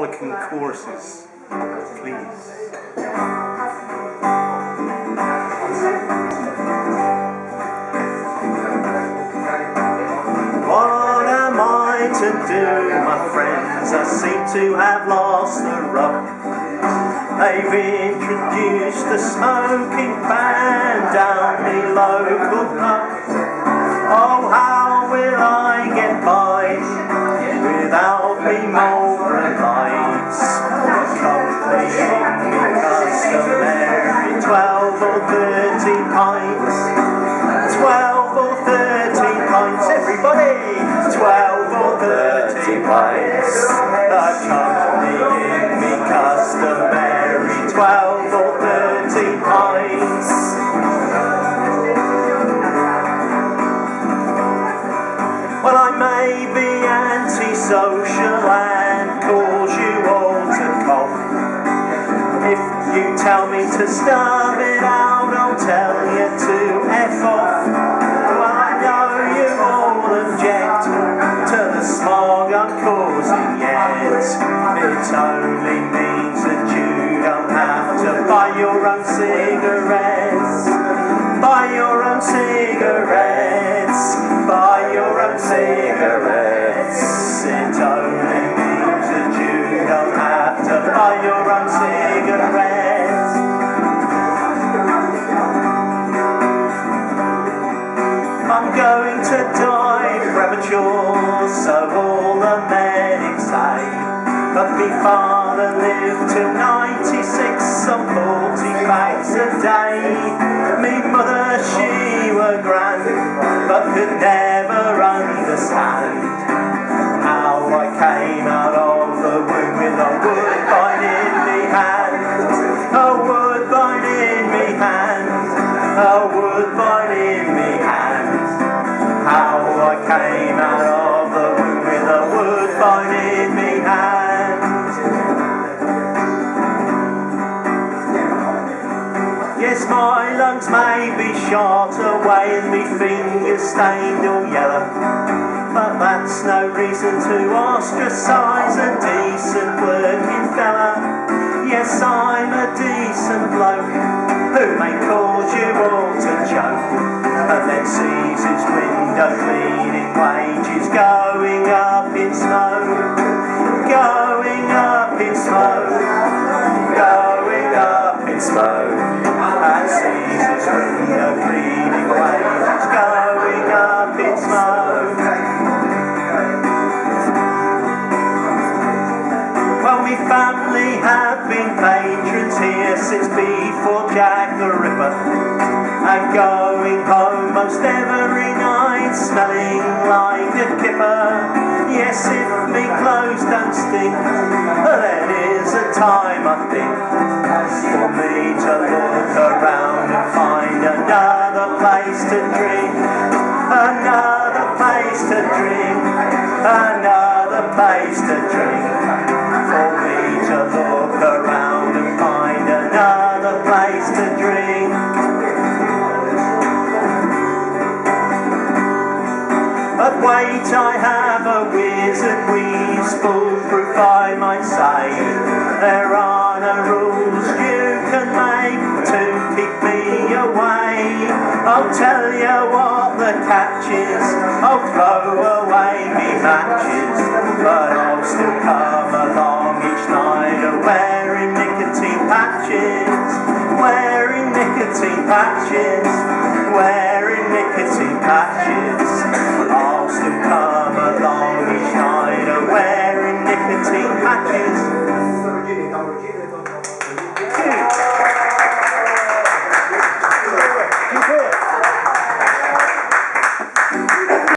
frolicking choruses, please. What am I to do, my friends? I seem to have lost the rub. They've introduced the smoking ban down the local pub. Oh, how will I get by without me Mulberry lights? Accompanying me customary 12 or 13 pints. 12 or 13 pints, everybody! 12 or 13 pints. Accompanying me customary 12 or 13 pints. Well, I may be antisocial and cause you all to cough. If you tell me to starve it out, I'll tell you to F off. Well, I know you all object to the smog I'm causing yet. It only means that you don't have to buy your own cigarettes. Buy your own cigarettes. Buy your own cigarettes. It only means that you don't have to buy your own cigarettes. I'm going to die premature, so all the medics say. But me father lived till 96 on 40 bags a day. Me mother, she were grand, but could never understand how I came out of the womb with a woodbine in me hand. A woodbine in me hand. A woodbine in me hand. How I came out of the womb with a woodbine in me hand. Yes, my lungs may be shot away and me fingers stained all yellow, but that's no reason to ostracise a decent working fella. Yes, I'm a decent bloke who may cause you all to choke, and then sees his window cleaning wages going up in smoke, going up in smoke, going up in smoke. And sees his window cleaning wages going up in smoke. Well, me family have been patrons here since before Jack the Ripper, and going home most every night smelling like a kipper. Yes, if me clothes don't stink, then is a time I think for me to look around and find another place to drink, another place to drink, another place to drink. For me to look around and find another place to drink. But wait, I have a wizard weaves, foolproof I might say. There are no rules you can make to keep me away. I'll tell you what the catch is, I'll throw away me matches, but I'll still come along each night wearing nicotine patches, wearing nicotine patches, wearing nicotine patches. I'll still come along each night wearing nicotine patches.